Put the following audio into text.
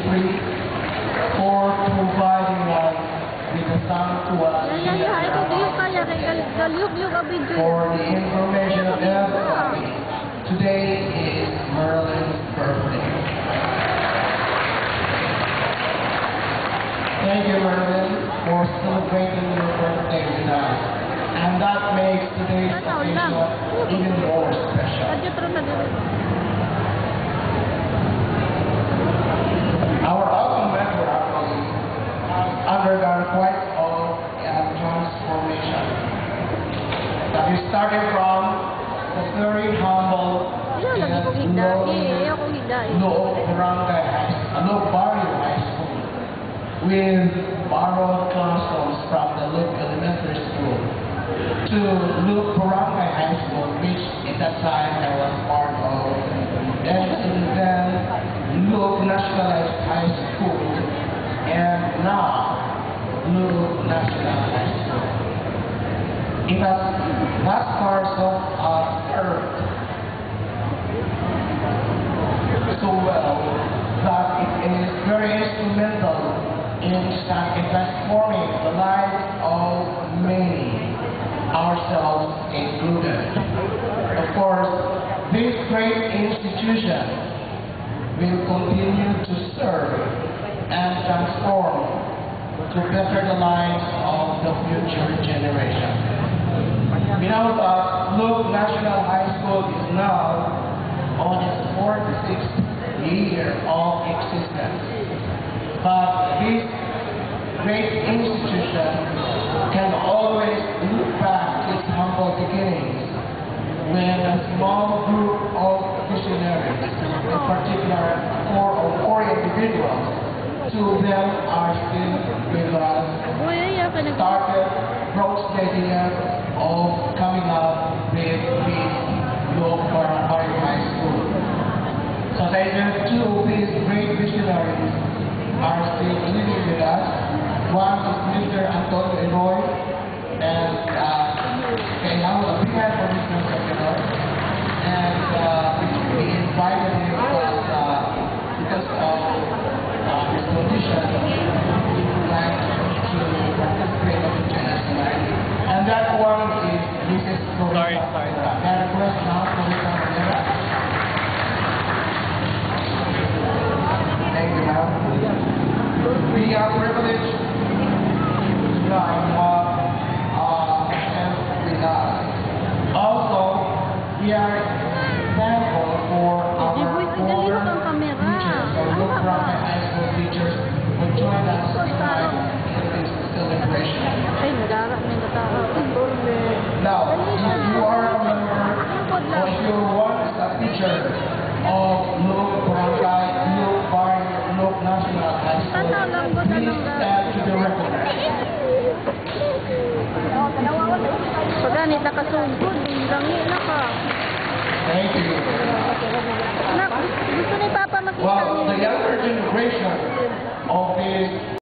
free for providing us with the sanctuary for the information of everybody. Today is Merlin's birthday. Thank you, Merlin, for celebrating your birthday with us. And that makes today's occasion even more special. Our album member actually has undergone quite a transformation. That we started from the very humble Loob Barrio High School with borrowed classrooms from the Loob Elementary School to Loob Barangay High School, which at that time I was part of, and then Loob Nationalized High School, and now Loob National High School. It has that parcel served so well that it is very instrumental in transforming the lives of many, ourselves included. Of course, this great institution will continue to serve and transform to better the lives of the future generation. We know that Loob National High School is now on its 46th year of existence. But this great institution can always look back to its humble beginnings when a small group of visionaries, in particular four individuals, two of them are still with us, started broached the idea of coming up with this Loob Barangay High School. So two of these great visionaries are still living with us. One is Mr. Antonio Eloy, and okay, now a big hand for Mr. Eloy. And we invited him because of his condition, he would like to participate in the channel tonight. And that one is Mrs. Sorry. May I request now Florita Manera? Thank you, ma'am. We are privileged to have him with us. Also, we are thankful for our former teachers, our Loob Barangay High School teachers who joined us tonight in this celebration. Now, if you are a member or if you want a teacher of Loob Barangay, Loob Barrio, Loob National High School, please stand to be recognized. Thank you. Well, the younger generation of this